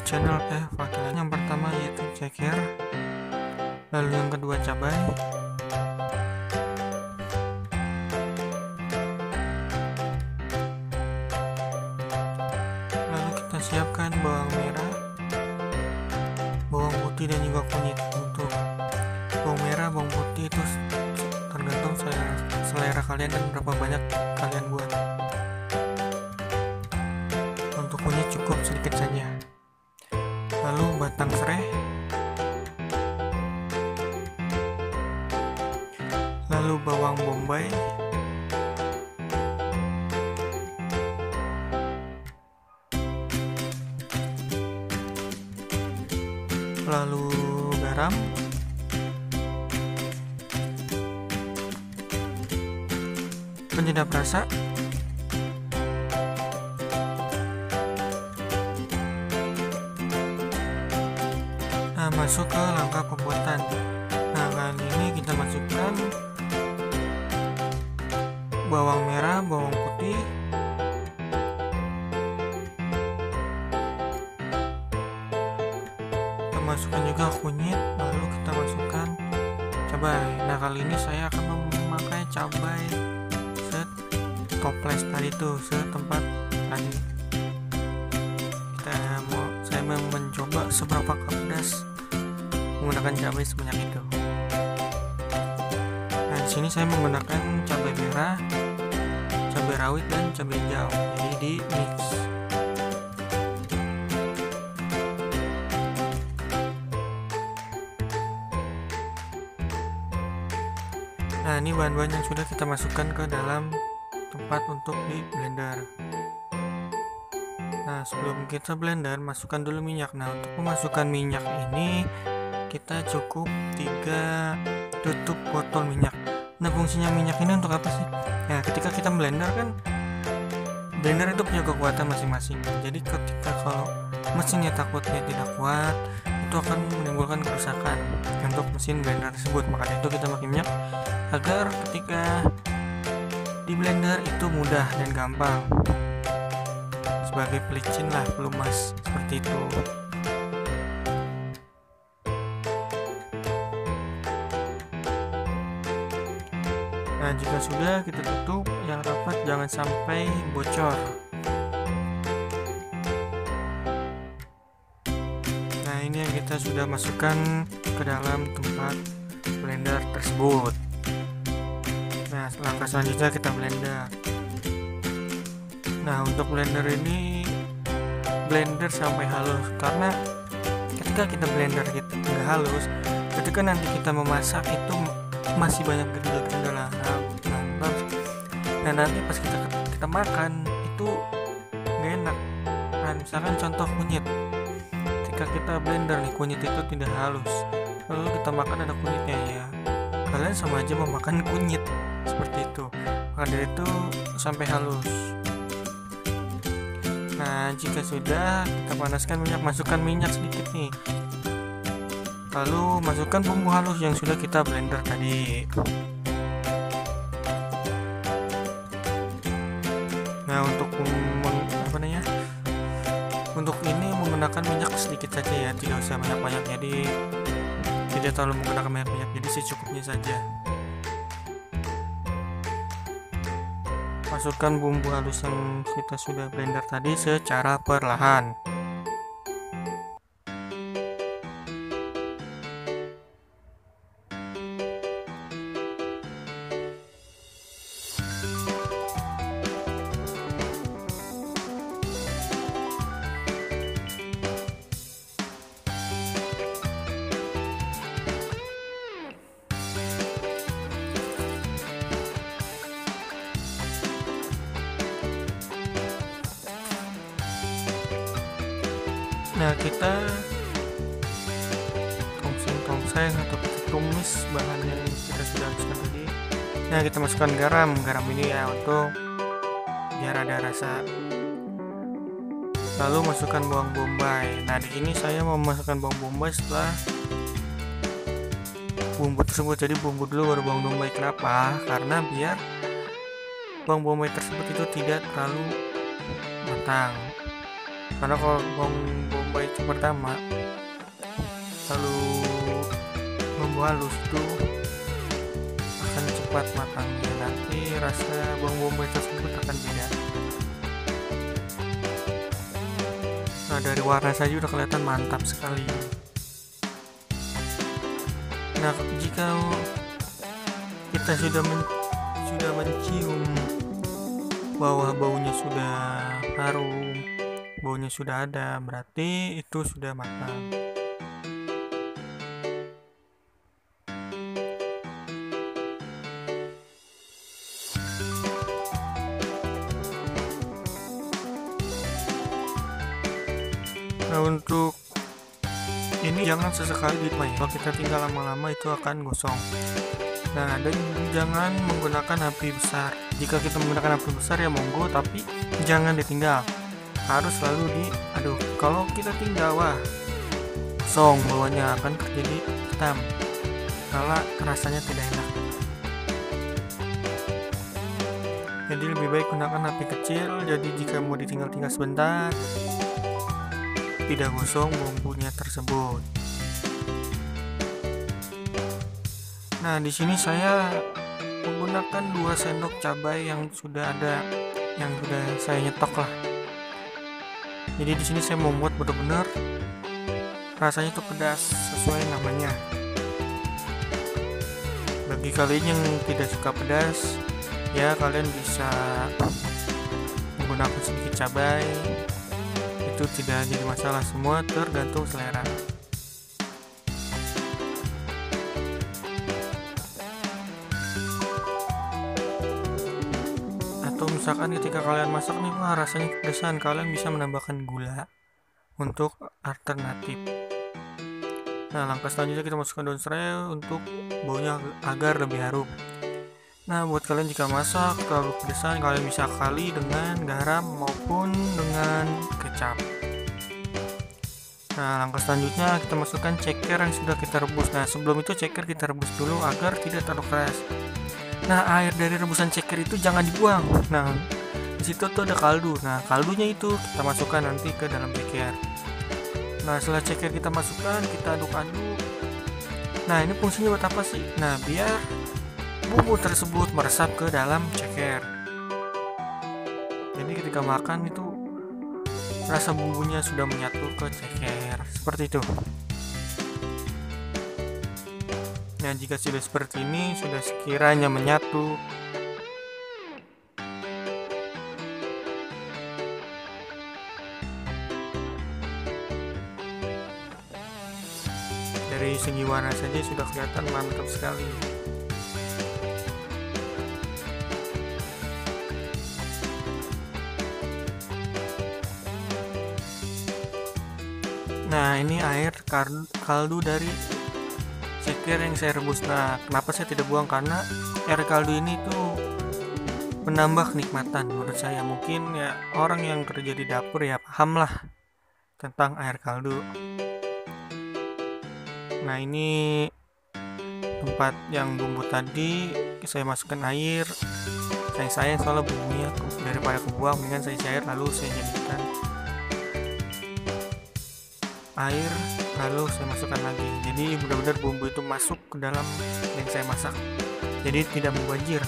channel Fakilan. Yang pertama yaitu ceker, lalu yang kedua cabai, lalu kita siapkan bawang merah, bawang putih dan juga kunyit. Untuk bawang merah, bawang putih itu tergantung selera kalian dan berapa banyak kalian buat. Untuk kunyit cukup sedikit saja. Lalu batang serai, lalu bawang bombay, lalu garam, penyedap rasa, masuk ke langkah pembuatan. Nah, kali ini kita masukkan bawang merah, bawang putih, kita masukkan juga kunyit, lalu kita masukkan cabai. Nah, kali ini saya akan memakai cabai setoples tadi tuh, setempat tadi. Saya mau mencoba seberapa pedas menggunakan cabai sebanyak itu. Nah, di sini saya menggunakan cabai merah, cabai rawit dan cabai hijau. Jadi di mix. Nah, ini bahan-bahan yang sudah kita masukkan ke dalam tempat untuk di blender. Nah, sebelum kita blender, masukkan dulu minyak. Nah, untuk memasukkan minyak ini kita cukup 3 tutup botol minyak. Nah, fungsinya minyak ini untuk apa sih? Nah, ketika kita blender kan, blender itu punya kekuatan masing-masing. Jadi ketika kalau mesinnya takutnya tidak kuat, itu akan menimbulkan kerusakan untuk mesin blender tersebut. Makanya itu kita pakai minyak agar ketika di blender itu mudah dan gampang, sebagai pelicin lah, pelumas, seperti itu. Nah, jika sudah, kita tutup yang rapat, jangan sampai bocor. Nah, ini yang kita sudah masukkan ke dalam tempat blender tersebut. Nah, langkah selanjutnya kita blender. Nah, untuk blender ini blender sampai halus, karena ketika kita blender kita nggak halus, ketika nanti kita memasak itu masih banyak gerinda-gerinda lah. Nah, nanti pas kita makan itu nggak enak. Nah, misalkan contoh kunyit, ketika kita blender nih, kunyit itu tidak halus, lalu kita makan ada kunyitnya, ya kalian sama aja memakan kunyit, seperti itu. Maka dari itu sampai halus. Nah, jika sudah, kita panaskan minyak, masukkan minyak sedikit nih, lalu masukkan bumbu halus yang sudah kita blender tadi. Nah, untuk ini menggunakan minyak sedikit saja ya, tidak usah banyak-banyak, jadi tidak terlalu menggunakan banyak-banyak, jadi secukupnya saja. Masukkan bumbu halus yang kita sudah blender tadi secara perlahan. Nah, kita tongseng atau kita tumis bahan yang kita sudah haluskan tadi. Nah, kita masukkan garam ini ya untuk biar ada rasa. Lalu masukkan bawang bombay. Nah, di sini saya mau masukkan bawang bombay setelah bumbu tersebut. Jadi bumbu dulu baru bawang bombay. Kenapa? Karena biar bawang bombay tersebut itu tidak terlalu matang. karena kalau bawang bombay itu pertama lalu bumbu halus itu akan cepat matangnya, nanti rasa bawang bombay tersebut akan beda. Nah, dari warna saja udah kelihatan mantap sekali. Nah, jika kita sudah mencium bahwa baunya sudah harum, baunya sudah ada, berarti itu sudah matang. Nah, untuk ini jangan sesekali dimain, kalau kita tinggal lama-lama itu akan gosong. Nah, dan jangan menggunakan api besar. Jika kita menggunakan api besar ya monggo, tapi jangan ditinggal, harus selalu diaduk. Kalau kita tinggal, wah, gosong, bawahnya akan terjadi hitam, malah rasanya tidak enak. Jadi lebih baik gunakan api kecil, jadi jika mau ditinggal-tinggal sebentar tidak gosong bumbunya tersebut. Nah, di sini saya menggunakan 2 sendok cabai yang sudah saya nyetok lah. Jadi di sini saya membuat benar-benar rasanya itu pedas sesuai namanya. Bagi kalian yang tidak suka pedas, ya kalian bisa menggunakan sedikit cabai. Itu tidak jadi masalah, semua tergantung selera. Atau misalkan ketika kalian masak nih, wah rasanya pedesan, kalian bisa menambahkan gula untuk alternatif. Nah, langkah selanjutnya kita masukkan daun serai untuk baunya agar lebih harum. Nah, buat kalian jika masak terlalu pedesan, kalian bisa kali dengan garam maupun dengan kecap. Nah, langkah selanjutnya kita masukkan ceker yang sudah kita rebus. Nah, sebelum itu ceker kita rebus dulu agar tidak terlalu keras. Nah, air dari rebusan ceker itu jangan dibuang. Nah, di situ tuh ada kaldu. Nah, kaldunya itu kita masukkan nanti ke dalam ceker. Nah, setelah ceker kita masukkan, kita aduk-aduk. Nah, ini fungsinya buat apa sih? Nah, biar bumbu tersebut meresap ke dalam ceker. Jadi ketika makan itu rasa bumbunya sudah menyatu ke ceker, seperti itu. Nah, jika sudah seperti ini, sudah sekiranya menyatu, dari segi warna saja sudah kelihatan mantap sekali. Nah, ini air kaldu dari ceker yang saya rebus. Nah, kenapa saya tidak buang? Karena air kaldu ini tuh menambah kenikmatan menurut saya. Mungkin ya orang yang kerja di dapur ya paham lah tentang air kaldu. Nah, ini tempat yang bumbu tadi saya masukkan air. Sayang soalnya bumbunya daripada kebuang, mendingan saya cair lalu saya jadikan air, lalu saya masukkan lagi. Jadi benar-benar bumbu itu masuk ke dalam yang saya masak, jadi tidak membanjir.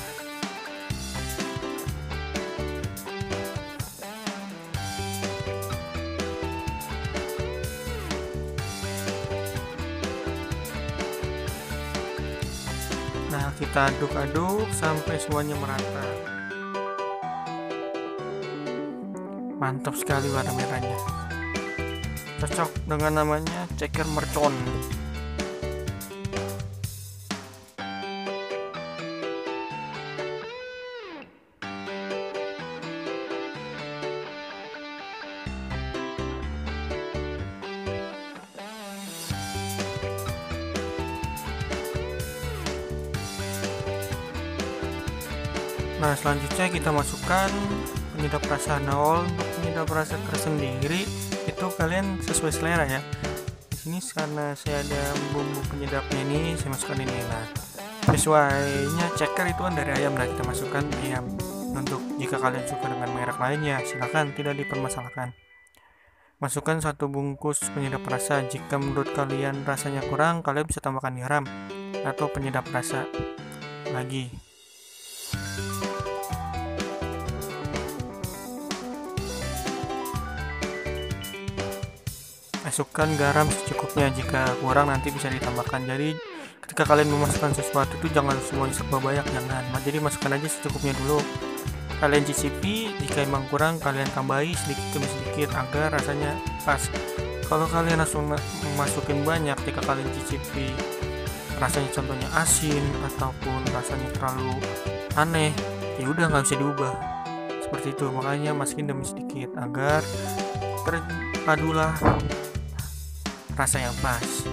Nah, kita aduk-aduk sampai semuanya merata. Mantap sekali warna merahnya, cocok dengan namanya ceker mercon. Nah, selanjutnya kita masukkan penyedap rasa. Nah, untuk penyedap rasa tersendiri itu kalian sesuai selera ya. Di sini karena saya ada bumbu penyedapnya ini, saya masukkan ini. Nah, sesuainya ceker itu kan dari ayam. Nah, kita masukkan ayam. Untuk jika kalian suka dengan merek lainnya, silakan, tidak dipermasalahkan. Masukkan 1 bungkus penyedap rasa. Jika menurut kalian rasanya kurang, kalian bisa tambahkan garam atau penyedap rasa lagi. Masukkan garam secukupnya, jika kurang nanti bisa ditambahkan. Jadi ketika kalian memasukkan sesuatu itu jangan semuanya serba banyak, jangan. Jadi masukkan aja secukupnya dulu. Kalian cicipi, jika emang kurang kalian tambahi sedikit demi sedikit agar rasanya pas. Kalau kalian langsung masukin banyak, ketika kalian cicipi rasanya contohnya asin ataupun rasanya terlalu aneh, ya udah nggak bisa diubah. Seperti itu, makanya masukin demi sedikit agar terpadulah rasa yang pas.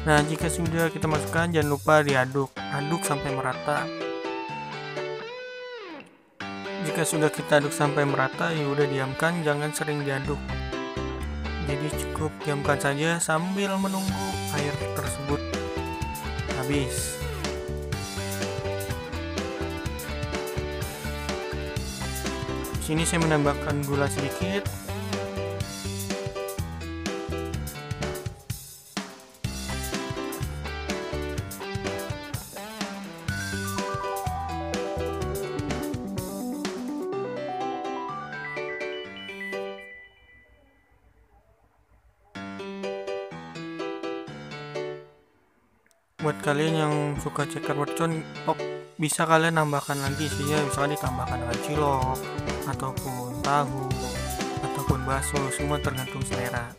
Nah, jika sudah kita masukkan, jangan lupa diaduk, aduk sampai merata. Jika sudah kita aduk sampai merata, ya udah diamkan, jangan sering diaduk. Jadi cukup diamkan saja sambil menunggu air tersebut habis. Di sini saya menambahkan gula sedikit. Buat kalian yang suka ceker mercon, bisa kalian tambahkan lagi isinya, misalnya ditambahkan dengan cilok ataupun tahu ataupun bakso, semua tergantung selera.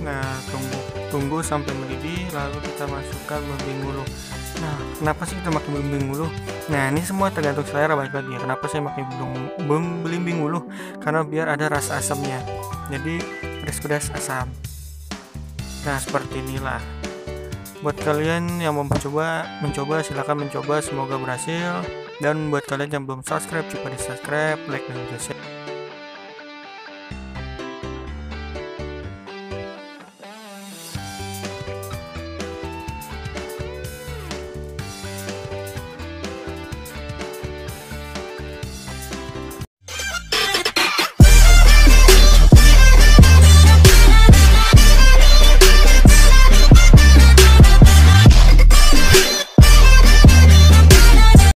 Nah, tunggu sampai mendidih, lalu kita masukkan belimbing ulu. Nah, kenapa sih kita pakai belimbing ulu? Nah, ini semua tergantung selera, balik lagi. Kenapa saya pakai belimbing ulu? Karena biar ada rasa asamnya. Jadi pedas-pedas asam. Nah, seperti inilah. Buat kalian yang mau mencoba silakan mencoba, semoga berhasil. Dan buat kalian yang belum subscribe, coba di subscribe, like dan share.